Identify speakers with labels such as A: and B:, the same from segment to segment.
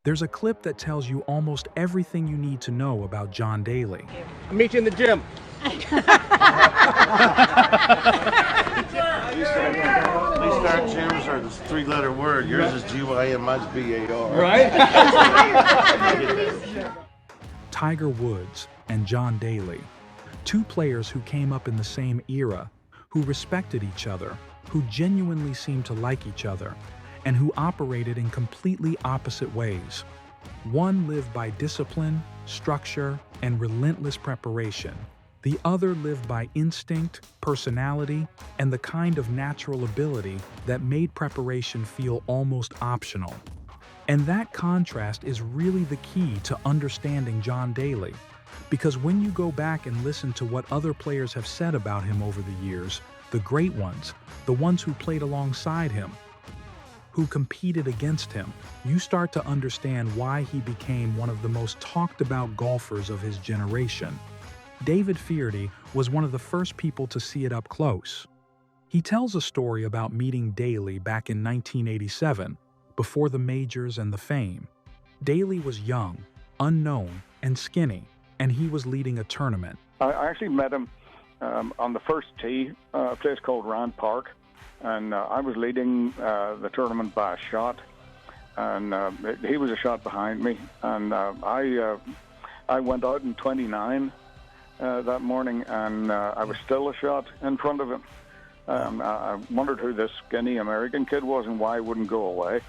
A: There's a clip that tells you almost everything you need to know about John Daly.
B: I'll meet you in the gym.
C: These start gyms are this three-letter word. Yours is GYM, mine's BAR.
B: Right?
A: Tiger Woods and John Daly, two players who came up in the same era, who respected each other, who genuinely seemed to like each other, and who operated in completely opposite ways. One lived by discipline, structure, and relentless preparation. The other lived by instinct, personality, and the kind of natural ability that made preparation feel almost optional. And that contrast is really the key to understanding John Daly, because when you go back and listen to what other players have said about him over the years, the great ones, the ones who played alongside him, who competed against him, you start to understand why he became one of the most talked about golfers of his generation. David Feherty was one of the first people to see it up close. He tells a story about meeting Daly back in 1987, before the majors and the fame. Daly was young, unknown, and skinny, and he was leading a tournament.
D: I actually met him on the first tee, a place called Rand Park, and I was leading the tournament by a shot, and he was a shot behind me, and I went out in 29 that morning, and I was still a shot in front of him. I wondered who this skinny American kid was and why he wouldn't go away.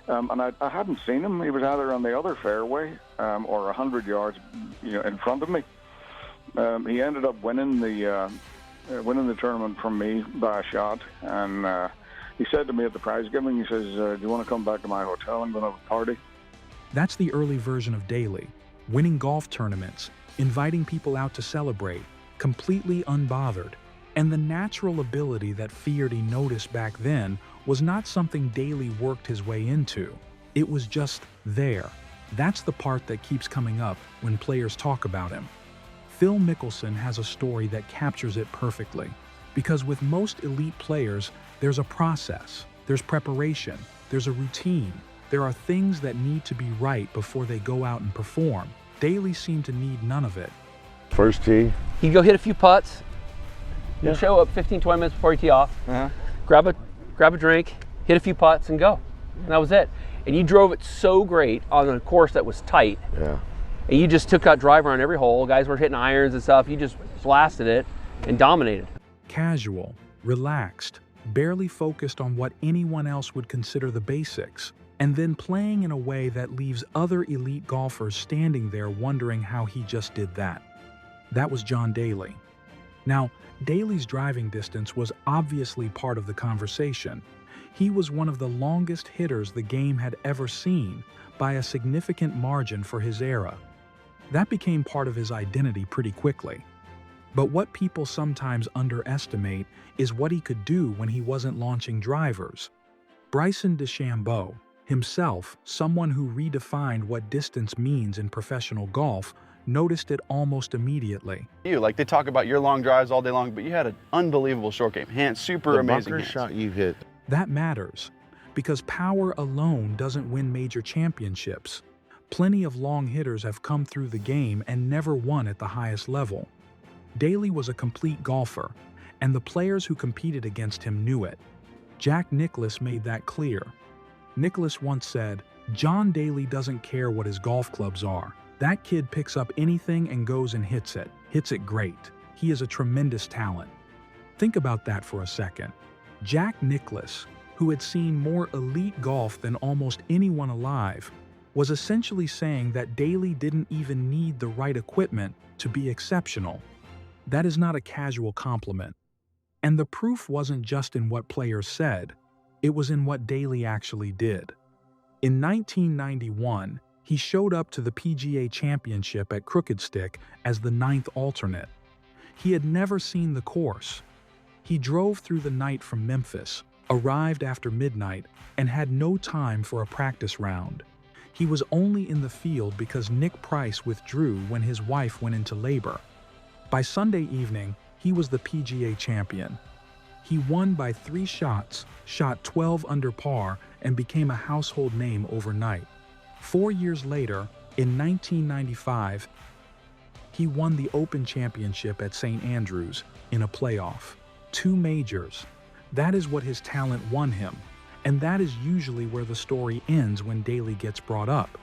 D: And I hadn't seen him. He was either on the other fairway or 100 yards, in front of me. He ended up winning the tournament from me by a shot. And he said to me at the prize giving, he says, "Do you want to come back to my hotel? I'm going to have a party."
A: That's the early version of Daly, winning golf tournaments, inviting people out to celebrate, completely unbothered. And the natural ability that Feherty noticed back then was not something Daly worked his way into. It was just there. That's the part that keeps coming up when players talk about him. Phil Mickelson has a story that captures it perfectly. Because with most elite players, there's a process, there's preparation, there's a routine. There are things that need to be right before they go out and perform. Daly seemed to need none of it.
C: First tee.
B: He'd go hit a few putts. He'd show up 15, 20 minutes before you tee off. Grab a drink, hit a few putts, and go. And that was it. And you drove it so great on a course that was tight.
C: Yeah.
B: And you just took out driver on every hole. Guys were hitting irons and stuff. You just blasted it and dominated.
A: Casual, relaxed, barely focused on what anyone else would consider the basics, and then playing in a way that leaves other elite golfers standing there wondering how he just did that. That was John Daly. Now, Daly's driving distance was obviously part of the conversation. He was one of the longest hitters the game had ever seen, by a significant margin for his era. That became part of his identity pretty quickly. But what people sometimes underestimate is what he could do when he wasn't launching drivers. Bryson DeChambeau, himself someone who redefined what distance means in professional golf, noticed it almost immediately.
E: Like, they talk about your long drives all day long, but you had an unbelievable short game. Hands, super amazing
C: bunker
E: hands.
C: shot you hit.
A: That matters, because power alone doesn't win major championships. Plenty of long hitters have come through the game and never won at the highest level. Daly was a complete golfer, and the players who competed against him knew it. Jack Nicklaus made that clear. Nicklaus once said, "John Daly doesn't care what his golf clubs are. That kid picks up anything and goes and hits it great. He is a tremendous talent." Think about that for a second. Jack Nicklaus, who had seen more elite golf than almost anyone alive, was essentially saying that Daly didn't even need the right equipment to be exceptional. That is not a casual compliment. And the proof wasn't just in what players said, it was in what Daly actually did. In 1991, he showed up to the PGA Championship at Crooked Stick as the 9th alternate. He had never seen the course. He drove through the night from Memphis, arrived after midnight, and had no time for a practice round. He was only in the field because Nick Price withdrew when his wife went into labor. By Sunday evening, he was the PGA champion. He won by 3 shots, shot 12 under par, and became a household name overnight. 4 years later, in 1995, he won the Open Championship at St. Andrews in a playoff. 2 majors. That is what his talent won him, and that is usually where the story ends when Daly gets brought up.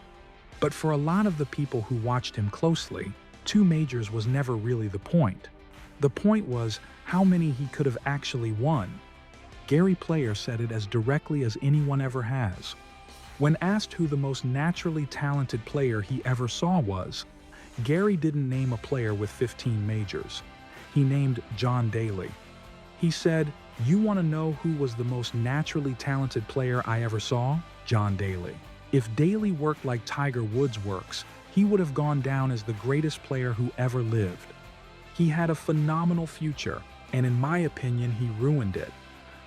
A: But for a lot of the people who watched him closely, 2 majors was never really the point. The point was how many he could have actually won. Gary Player said it as directly as anyone ever has. When asked who the most naturally talented player he ever saw was, Gary didn't name a player with 15 majors. He named John Daly. He said, "You want to know who was the most naturally talented player I ever saw? John Daly. If Daly worked like Tiger Woods works, he would have gone down as the greatest player who ever lived. He had a phenomenal future, and in my opinion, he ruined it.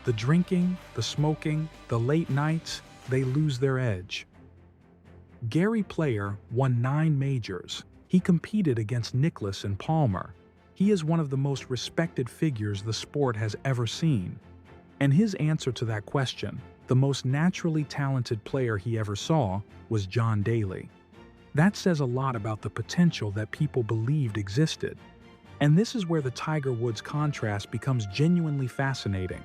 A: The drinking, the smoking, the late nights, they lose their edge." Gary Player won 9 majors. He competed against Nicklaus and Palmer. He is one of the most respected figures the sport has ever seen. And his answer to that question, the most naturally talented player he ever saw, was John Daly. That says a lot about the potential that people believed existed. And this is where the Tiger Woods contrast becomes genuinely fascinating.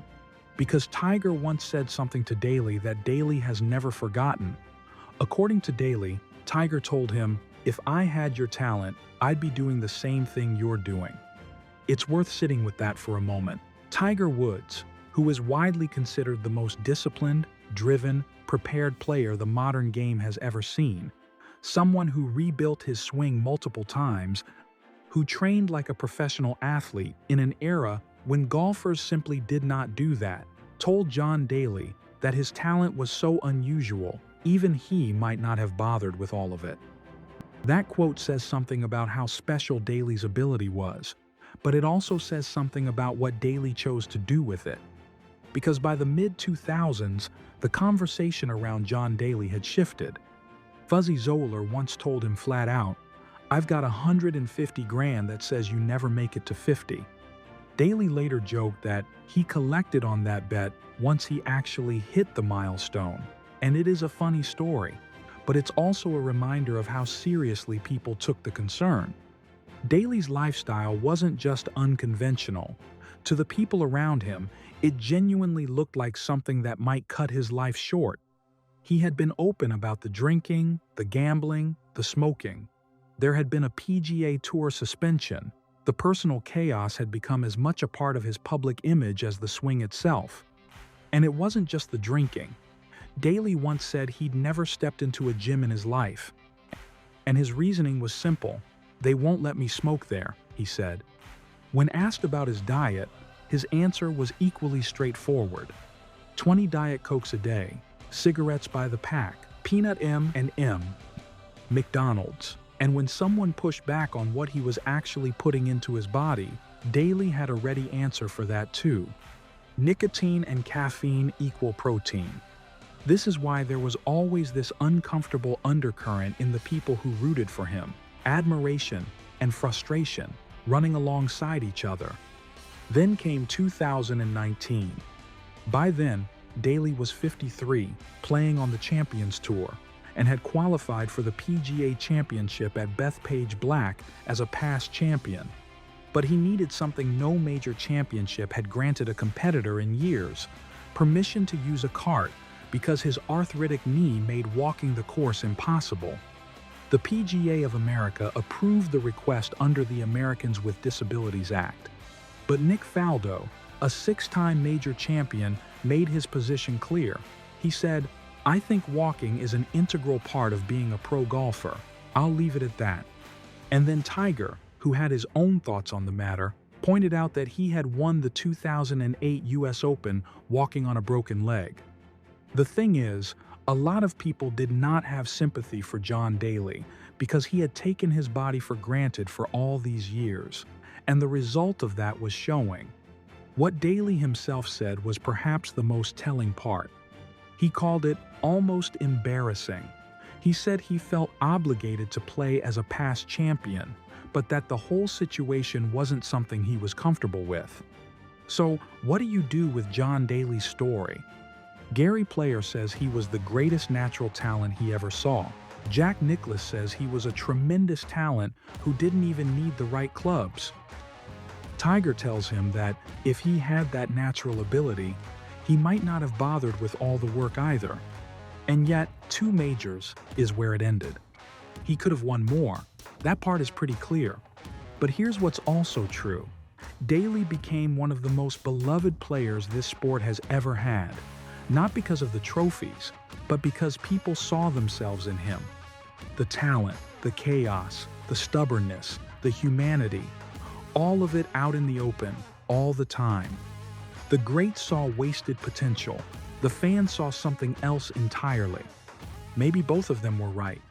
A: Because Tiger once said something to Daly that Daly has never forgotten. According to Daly, Tiger told him, "If I had your talent, I'd be doing the same thing you're doing." It's worth sitting with that for a moment. Tiger Woods, who is widely considered the most disciplined, driven, prepared player the modern game has ever seen, someone who rebuilt his swing multiple times, who trained like a professional athlete in an era when golfers simply did not do that, told John Daly that his talent was so unusual, even he might not have bothered with all of it. That quote says something about how special Daly's ability was, but it also says something about what Daly chose to do with it. Because by the mid-2000s, the conversation around John Daly had shifted. Fuzzy Zoeller once told him flat out, "I've got 150 grand that says you never make it to 50. Daly later joked that he collected on that bet once he actually hit the milestone, and it is a funny story, but it's also a reminder of how seriously people took the concern. Daly's lifestyle wasn't just unconventional. To the people around him, it genuinely looked like something that might cut his life short. He had been open about the drinking, the gambling, the smoking. There had been a PGA Tour suspension. The personal chaos had become as much a part of his public image as the swing itself. And it wasn't just the drinking. Daly once said he'd never stepped into a gym in his life. And his reasoning was simple. "They won't let me smoke there," he said. When asked about his diet, his answer was equally straightforward. 20 Diet Cokes a day, cigarettes by the pack, peanut M&M, McDonald's. And when someone pushed back on what he was actually putting into his body, Daly had a ready answer for that too. Nicotine and caffeine equal protein. This is why there was always this uncomfortable undercurrent in the people who rooted for him. Admiration and frustration running alongside each other. Then came 2019. By then, Daly was 53, playing on the Champions Tour, and had qualified for the PGA Championship at Bethpage Black as a past champion. But he needed something no major championship had granted a competitor in years: permission to use a cart, because his arthritic knee made walking the course impossible. The PGA of America approved the request under the Americans with Disabilities Act. But Nick Faldo, a 6-time major champion, made his position clear. He said, "I think walking is an integral part of being a pro golfer. I'll leave it at that." And then Tiger, who had his own thoughts on the matter, pointed out that he had won the 2008 US Open walking on a broken leg. The thing is, a lot of people did not have sympathy for John Daly because he had taken his body for granted for all these years, and the result of that was showing. What Daly himself said was perhaps the most telling part. He called it almost embarrassing. He said he felt obligated to play as a past champion, but that the whole situation wasn't something he was comfortable with. So, what do you do with John Daly's story? Gary Player says he was the greatest natural talent he ever saw. Jack Nicklaus says he was a tremendous talent who didn't even need the right clubs. Tiger tells him that if he had that natural ability, he might not have bothered with all the work either. And yet, 2 majors is where it ended. He could have won more. That part is pretty clear. But here's what's also true. Daly became one of the most beloved players this sport has ever had, not because of the trophies, but because people saw themselves in him. The talent, the chaos, the stubbornness, the humanity, all of it out in the open, all the time. The greats saw wasted potential. The fans saw something else entirely. Maybe both of them were right.